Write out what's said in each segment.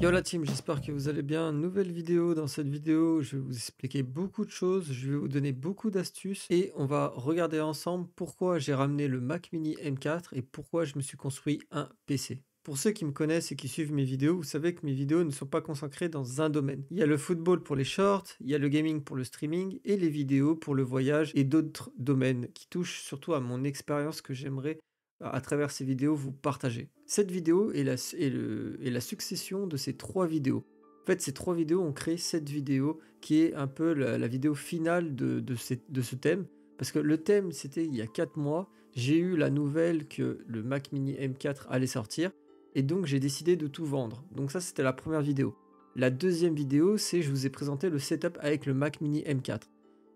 Yo la team, j'espère que vous allez bien. Nouvelle vidéo. Dans cette vidéo, je vais vous expliquer beaucoup de choses, je vais vous donner beaucoup d'astuces et on va regarder ensemble pourquoi j'ai ramené le Mac Mini M4 et pourquoi je me suis construit un PC. Pour ceux qui me connaissent et qui suivent mes vidéos, vous savez que mes vidéos ne sont pas consacrées dans un domaine. Il y a le football pour les shorts, il y a le gaming pour le streaming et les vidéos pour le voyage et d'autres domaines qui touchent surtout à mon expérience que j'aimerais à travers ces vidéos vous partager. Cette vidéo est la succession de ces 3 vidéos. En fait, ces 3 vidéos ont créé cette vidéo qui est un peu la vidéo finale de ce thème. Parce que le thème, c'était il y a 4 mois, j'ai eu la nouvelle que le Mac Mini M4 allait sortir, et donc j'ai décidé de tout vendre. Donc ça, c'était la première vidéo. La deuxième vidéo, c'est je vous ai présenté le setup avec le Mac Mini M4.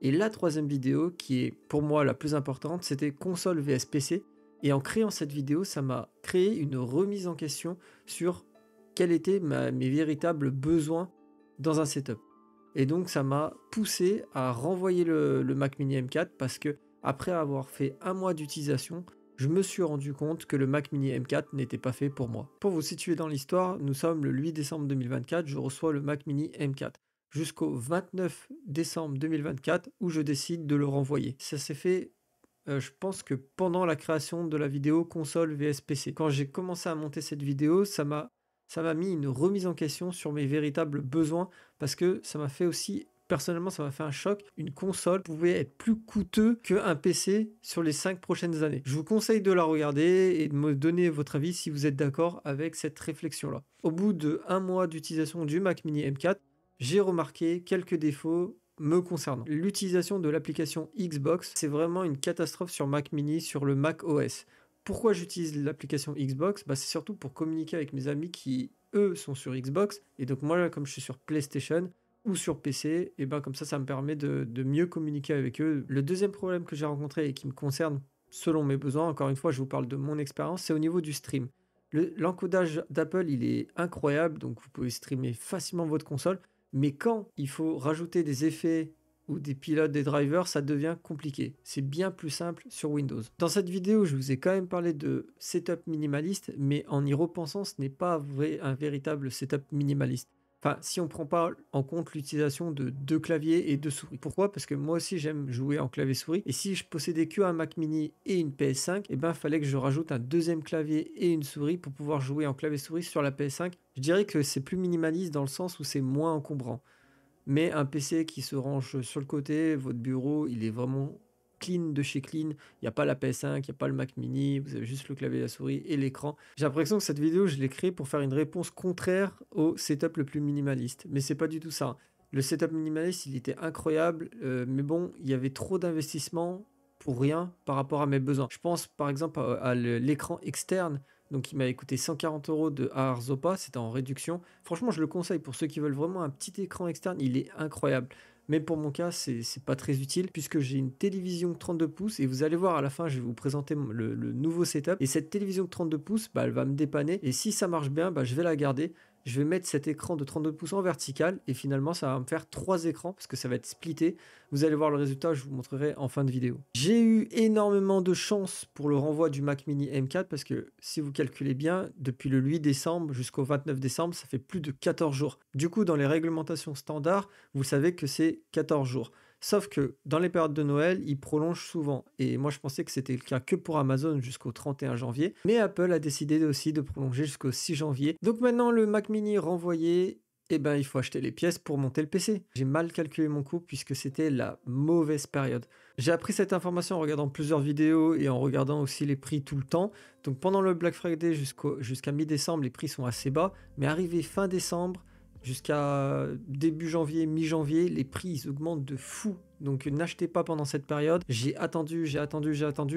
Et la troisième vidéo, qui est pour moi la plus importante, c'était console vs PC. Et en créant cette vidéo, ça m'a créé une remise en question sur quels étaient mes véritables besoins dans un setup. Et donc ça m'a poussé à renvoyer le Mac Mini M4 parce que après avoir fait un mois d'utilisation, je me suis rendu compte que le Mac Mini M4 n'était pas fait pour moi. Pour vous situer dans l'histoire, nous sommes le 8 décembre 2024, je reçois le Mac Mini M4 jusqu'au 29 décembre 2024 où je décide de le renvoyer. Ça s'est fait je pense que pendant la création de la vidéo console vs PC. Quand j'ai commencé à monter cette vidéo, ça m'a mis une remise en question sur mes véritables besoins parce que ça m'a fait aussi, personnellement, ça m'a fait un choc. Une console pouvait être plus coûteux qu'un PC sur les 5 prochaines années. Je vous conseille de la regarder et de me donner votre avis si vous êtes d'accord avec cette réflexion-là. Au bout de un mois d'utilisation du Mac Mini M4, j'ai remarqué quelques défauts me concernant. L'utilisation de l'application Xbox, c'est vraiment une catastrophe sur Mac Mini, sur le Mac OS. Pourquoi j'utilise l'application Xbox? C'est surtout pour communiquer avec mes amis qui, eux, sont sur Xbox. Et donc moi, comme je suis sur PlayStation ou sur PC, et comme ça me permet de mieux communiquer avec eux. Le deuxième problème que j'ai rencontré et qui me concerne selon mes besoins, encore une fois, je vous parle de mon expérience, c'est au niveau du stream. L'encodage d'Apple, il est incroyable, donc vous pouvez streamer facilement votre console. Mais quand il faut rajouter des effets ou des pilotes, des drivers, ça devient compliqué. C'est bien plus simple sur Windows. Dans cette vidéo, je vous ai quand même parlé de setup minimaliste, mais en y repensant, ce n'est pas un véritable setup minimaliste. Enfin, si on ne prend pas en compte l'utilisation de 2 claviers et 2 souris. Pourquoi? Parce que moi aussi j'aime jouer en clavier souris. Et si je possédais que un Mac Mini et une PS5, il fallait que je rajoute un deuxième clavier et une souris pour pouvoir jouer en clavier souris sur la PS5. Je dirais que c'est plus minimaliste dans le sens où c'est moins encombrant. Mais un PC qui se range sur le côté, votre bureau, il est vraiment clean de chez clean. Il n'y a pas la PS5, il n'y a pas le Mac Mini, vous avez juste le clavier et la souris et l'écran. J'ai l'impression que cette vidéo, je l'ai créée pour faire une réponse contraire au setup le plus minimaliste. Mais c'est pas du tout ça. Le setup minimaliste, il était incroyable, mais bon, il y avait trop d'investissement pour rien par rapport à mes besoins. Je pense par exemple à l'écran externe. Donc il m'avait coûté 140 € de Arzopa, c'était en réduction. Franchement, je le conseille pour ceux qui veulent vraiment un petit écran externe, il est incroyable. Mais pour mon cas, c'est pas très utile puisque j'ai une télévision 32 pouces et vous allez voir à la fin, je vais vous présenter le nouveau setup. Et cette télévision de 32 pouces, elle va me dépanner. Et si ça marche bien, je vais la garder. Je vais mettre cet écran de 32 pouces en vertical et finalement ça va me faire 3 écrans parce que ça va être splitté. Vous allez voir le résultat, je vous montrerai en fin de vidéo. J'ai eu énormément de chance pour le renvoi du Mac Mini M4 parce que si vous calculez bien, depuis le 8 décembre jusqu'au 29 décembre, ça fait plus de 14 jours. Du coup, dans les réglementations standards, vous savez que c'est 14 jours. Sauf que dans les périodes de Noël, ils prolongent souvent. Et moi, je pensais que c'était le cas que pour Amazon jusqu'au 31 janvier. Mais Apple a décidé aussi de prolonger jusqu'au 6 janvier. Donc maintenant, le Mac Mini renvoyé, il faut acheter les pièces pour monter le PC. J'ai mal calculé mon coût puisque c'était la mauvaise période. J'ai appris cette information en regardant plusieurs vidéos et en regardant aussi les prix tout le temps. Donc pendant le Black Friday jusqu'à mi-décembre, les prix sont assez bas. Mais arrivé fin décembre, jusqu'à début janvier, mi-janvier, les prix ils augmentent de fou. Donc n'achetez pas pendant cette période. J'ai attendu.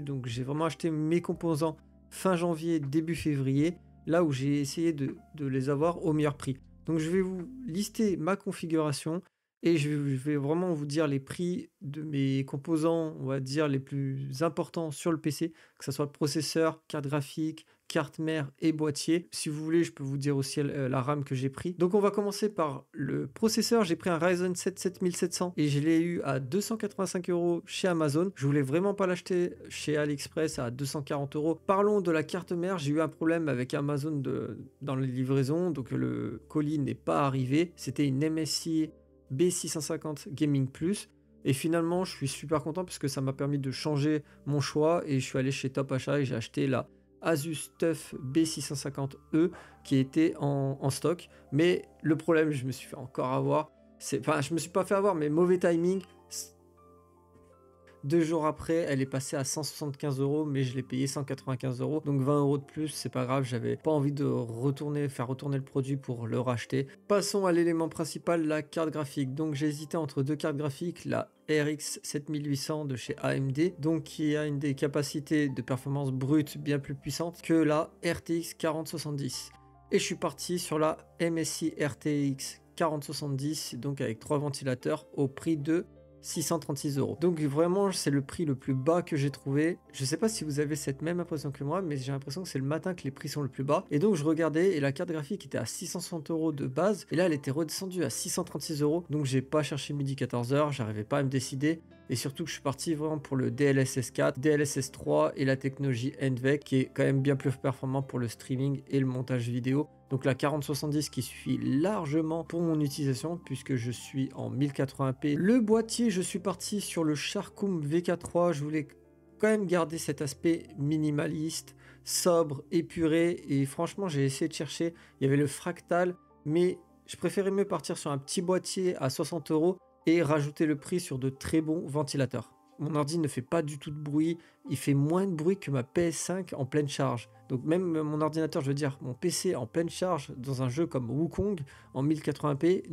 Donc j'ai vraiment acheté mes composants fin janvier, début février, là où j'ai essayé de les avoir au meilleur prix. Donc je vais vous lister ma configuration. et je vais vraiment vous dire les prix de mes composants, on va dire les plus importants sur le PC, que ça soit processeur, carte graphique, carte mère et boîtier. Si vous voulez, je peux vous dire aussi la RAM que j'ai pris. Donc on va commencer par le processeur. J'ai pris un Ryzen 7 7700 et je l'ai eu à 285 € chez Amazon. Je voulais vraiment pas l'acheter chez AliExpress à 240 €. Parlons de la carte mère. J'ai eu un problème avec Amazon dans les livraisons, donc le colis n'est pas arrivé. C'était une MSI B650 Gaming Plus. Et finalement, je suis super content parce que ça m'a permis de changer mon choix et je suis allé chez Top Achat et j'ai acheté la Asus TUF B650E qui était en stock. Mais le problème, je me suis fait encore avoir. Enfin, je me suis pas fait avoir, mais mauvais timing. 2 jours après, elle est passée à 175 €, mais je l'ai payé 195 €. Donc 20 € de plus, c'est pas grave, j'avais pas envie de faire retourner le produit pour le racheter. Passons à l'élément principal, la carte graphique. Donc j'ai hésité entre deux cartes graphiques, la RX 7800 de chez AMD, donc qui a des capacités de performance brute bien plus puissantes que la RTX 4070. Et je suis parti sur la MSI RTX 4070, donc avec 3 ventilateurs au prix de 636 €. Donc vraiment, c'est le prix le plus bas que j'ai trouvé. Je sais pas si vous avez cette même impression que moi, mais j'ai l'impression que c'est le matin que les prix sont le plus bas. Et donc je regardais et la carte graphique était à 660 € de base. Et là, elle était redescendue à 636 €. Donc j'ai pas cherché midi 14h, j'arrivais pas à me décider. Et surtout que je suis parti vraiment pour le DLSS 4, DLSS 3 et la technologie NVENC qui est quand même bien plus performant pour le streaming et le montage vidéo. Donc la 4070 qui suffit largement pour mon utilisation puisque je suis en 1080p. Le boîtier, je suis parti sur le Sharkoum VK3. Je voulais quand même garder cet aspect minimaliste, sobre, épuré. Et franchement, j'ai essayé de chercher. Il y avait le Fractal, mais je préférais mieux partir sur un petit boîtier à 60 € et rajouter le prix sur de très bons ventilateurs. Mon ordi ne fait pas du tout de bruit, il fait moins de bruit que ma PS5 en pleine charge. Donc même mon ordinateur, je veux dire mon PC en pleine charge dans un jeu comme Wukong en 1080p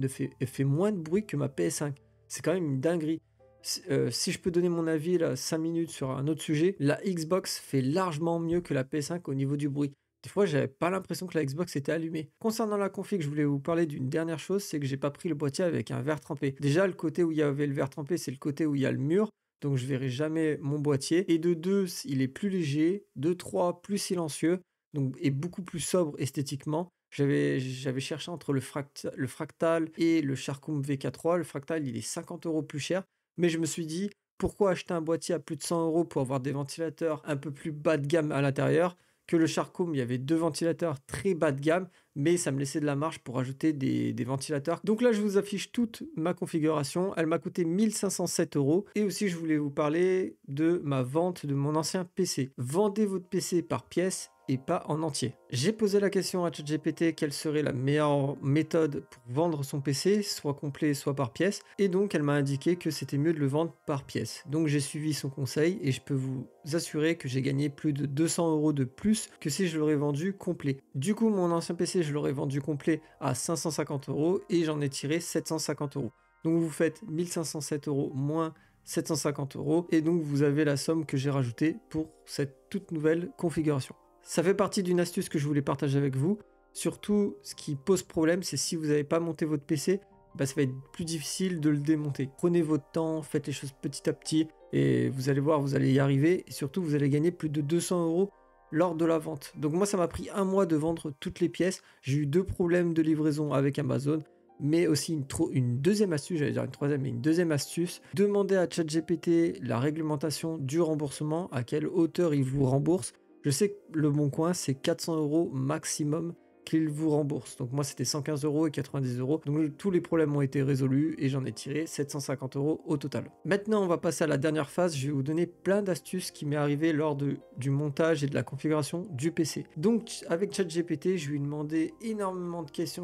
fait moins de bruit que ma PS5. C'est quand même une dinguerie. Si je peux donner mon avis là 5 minutes sur un autre sujet, la Xbox fait largement mieux que la PS5 au niveau du bruit. Des fois, j'avais pas l'impression que la Xbox était allumée. Concernant la config, je voulais vous parler d'une dernière chose, c'est que j'ai pas pris le boîtier avec un verre trempé. Déjà, le côté où il y avait le verre trempé, c'est le côté où il y a le mur, donc je verrai jamais mon boîtier. Et de 2, il est plus léger, de 3, plus silencieux, donc et beaucoup plus sobre esthétiquement. J'avais cherché entre le Fractal et le Sharkoum VK3. Le Fractal, il est 50 € plus cher, mais je me suis dit, pourquoi acheter un boîtier à plus de 100 € pour avoir des ventilateurs un peu plus bas de gamme à l'intérieur? Que le Sharkoum, il y avait 2 ventilateurs très bas de gamme, mais ça me laissait de la marge pour ajouter des ventilateurs. Donc là, je vous affiche toute ma configuration. Elle m'a coûté 1507 €. Et aussi, je voulais vous parler de ma vente de mon ancien PC. Vendez votre PC par pièce et pas en entier. J'ai posé la question à ChatGPT quelle serait la meilleure méthode pour vendre son PC, soit complet, soit par pièce. Et donc, elle m'a indiqué que c'était mieux de le vendre par pièce. Donc, j'ai suivi son conseil et je peux vous assurer que j'ai gagné plus de 200 € de plus que si je l'aurais vendu complet. Du coup, mon ancien PC, je l'aurais vendu complet à 550 € et j'en ai tiré 750 €. Donc, vous faites 1507 € moins 750 € et donc vous avez la somme que j'ai rajoutée pour cette toute nouvelle configuration. Ça fait partie d'une astuce que je voulais partager avec vous. Surtout, ce qui pose problème, c'est si vous n'avez pas monté votre PC, ça va être plus difficile de le démonter. Prenez votre temps, faites les choses petit à petit, et vous allez voir, vous allez y arriver. Et surtout, vous allez gagner plus de 200 € lors de la vente. Donc moi, ça m'a pris 1 mois de vendre toutes les pièces. J'ai eu 2 problèmes de livraison avec Amazon, mais aussi une deuxième astuce, j'allais dire une troisième, mais une deuxième astuce. Demandez à ChatGPT la réglementation du remboursement, à quelle hauteur il vous rembourse. Je sais que le Bon Coin, c'est 400 € maximum qu'il vous rembourse. Donc moi, c'était 115 € et 90 €. Donc tous les problèmes ont été résolus et j'en ai tiré 750 € au total. Maintenant, on va passer à la dernière phase. Je vais vous donner plein d'astuces qui m'est arrivé lors du montage et de la configuration du PC. Donc avec ChatGPT, je lui ai demandé énormément de questions.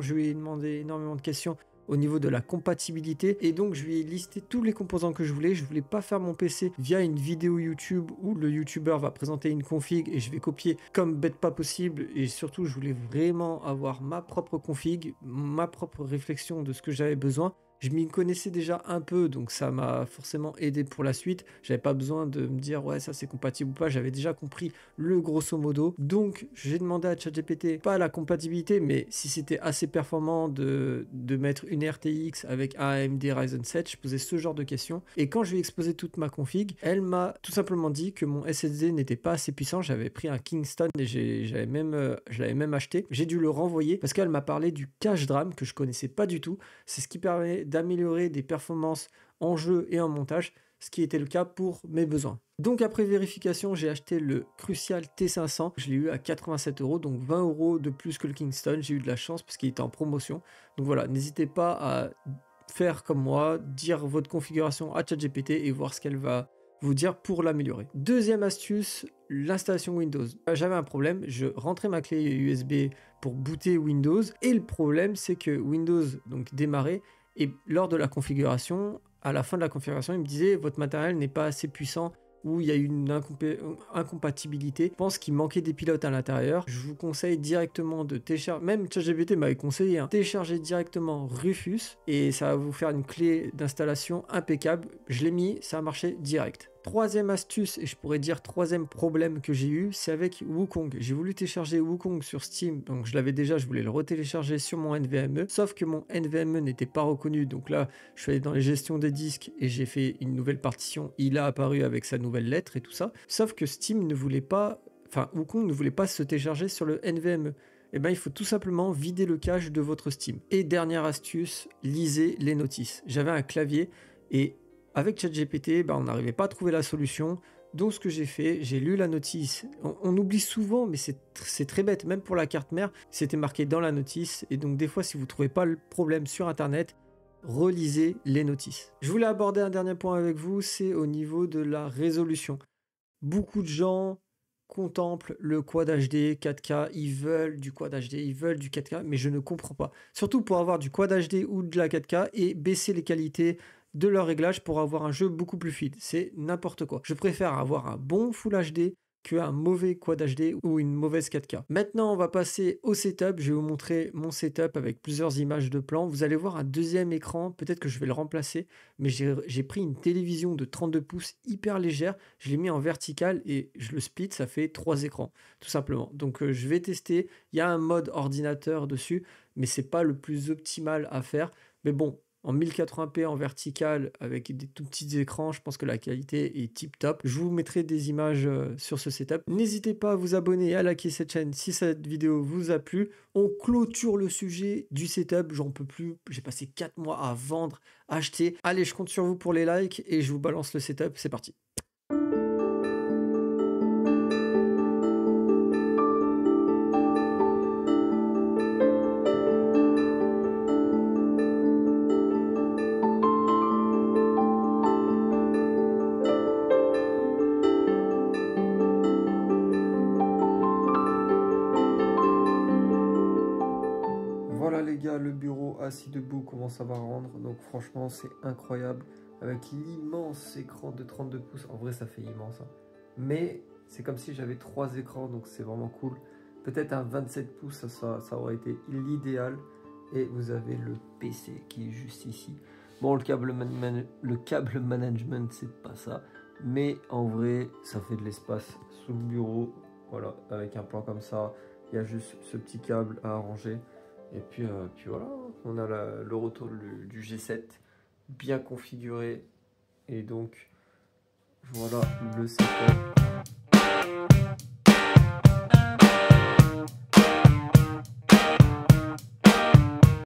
Au niveau de la compatibilité et donc je lui ai listé tous les composants que je voulais pas faire mon PC via une vidéo YouTube où le youtubeur va présenter une config et je vais copier comme bête pas possible et surtout je voulais vraiment avoir ma propre config, ma propre réflexion de ce que j'avais besoin Je m'y connaissais déjà un peu, donc ça m'a forcément aidé pour la suite. J'avais pas besoin de me dire ouais ça c'est compatible ou pas, j'avais déjà compris le grosso modo. Donc j'ai demandé à ChatGPT, pas la compatibilité, mais si c'était assez performant de mettre une RTX avec un AMD Ryzen 7, je posais ce genre de questions. Et quand je lui ai exposé toute ma config, elle m'a tout simplement dit que mon SSD n'était pas assez puissant. J'avais pris un Kingston et je l'avais même acheté. J'ai dû le renvoyer parce qu'elle m'a parlé du cache DRAM que je connaissais pas du tout. C'est ce qui permet d'améliorer des performances en jeu et en montage, ce qui était le cas pour mes besoins. Donc après vérification, j'ai acheté le Crucial T500. Je l'ai eu à 87 €, donc 20 € de plus que le Kingston. J'ai eu de la chance parce qu'il était en promotion. Donc voilà, n'hésitez pas à faire comme moi, dire votre configuration à ChatGPT et voir ce qu'elle va vous dire pour l'améliorer. Deuxième astuce, l'installation Windows. J'avais un problème, je rentrais ma clé USB pour booter Windows et le problème c'est que Windows donc démarrait et lors de la configuration, à la fin de la configuration, il me disait votre matériel n'est pas assez puissant ou il y a eu une incompatibilité. Je pense qu'il manquait des pilotes à l'intérieur. Je vous conseille directement de télécharger, même ChatGPT m'avait conseillé, télécharger directement Rufus et ça va vous faire une clé d'installation impeccable. Je l'ai mis, ça a marché direct. Troisième astuce, et je pourrais dire troisième problème que j'ai eu, c'est avec Wukong. J'ai voulu télécharger Wukong sur Steam, donc je l'avais déjà, je voulais le retélécharger sur mon NVMe, sauf que mon NVMe n'était pas reconnu, donc là, je suis allé dans les gestions des disques et j'ai fait une nouvelle partition, il a apparu avec sa nouvelle lettre et tout ça, sauf que Steam ne voulait pas, enfin Wukong ne voulait pas se télécharger sur le NVMe. Eh bien, il faut tout simplement vider le cache de votre Steam. Et dernière astuce, lisez les notices. J'avais un clavier et avec ChatGPT, on n'arrivait pas à trouver la solution. Donc ce que j'ai fait, j'ai lu la notice. On oublie souvent, mais c'est très bête. Même pour la carte mère, c'était marqué dans la notice. Et donc des fois, si vous ne trouvez pas le problème sur Internet, relisez les notices. Je voulais aborder un dernier point avec vous, c'est au niveau de la résolution. Beaucoup de gens contemplent le Quad HD 4K, ils veulent du Quad HD, ils veulent du 4K, mais je ne comprends pas. Surtout pour avoir du Quad HD ou de la 4K et baisser les qualités de leur réglage pour avoir un jeu beaucoup plus fluide. C'est n'importe quoi. Je préfère avoir un bon Full HD qu'un mauvais Quad HD ou une mauvaise 4K. Maintenant, on va passer au setup. Je vais vous montrer mon setup avec plusieurs images de plan. Vous allez voir un deuxième écran. Peut-être que je vais le remplacer, mais j'ai pris une télévision de 32 pouces hyper légère. Je l'ai mis en vertical et je le split. Ça fait 3 écrans, tout simplement. Donc, je vais tester. Il y a un mode ordinateur dessus, mais c'est pas le plus optimal à faire. Mais bon, en 1080p en vertical avec des tout petits écrans, je pense que la qualité est tip top. Je vous mettrai des images sur ce setup. N'hésitez pas à vous abonner et à liker cette chaîne si cette vidéo vous a plu. On clôture le sujet du setup, j'en peux plus. J'ai passé 4 mois à vendre, acheter. Allez, je compte sur vous pour les likes et je vous balance le setup. C'est parti. Voilà les gars, le bureau assis debout, comment ça va rendre. Donc franchement, c'est incroyable. Avec l'immense écran de 32 pouces. En vrai, ça fait immense. Mais c'est comme si j'avais 3 écrans, donc c'est vraiment cool. Peut-être un 27 pouces, ça aurait été l'idéal. Et vous avez le PC qui est juste ici. Bon, le câble management, c'est pas ça. Mais en vrai, ça fait de l'espace sous le bureau. Voilà, avec un plan comme ça. Il y a juste ce petit câble à arranger. Et puis voilà, on a le retour du G7 bien configuré. Et donc, voilà le setup.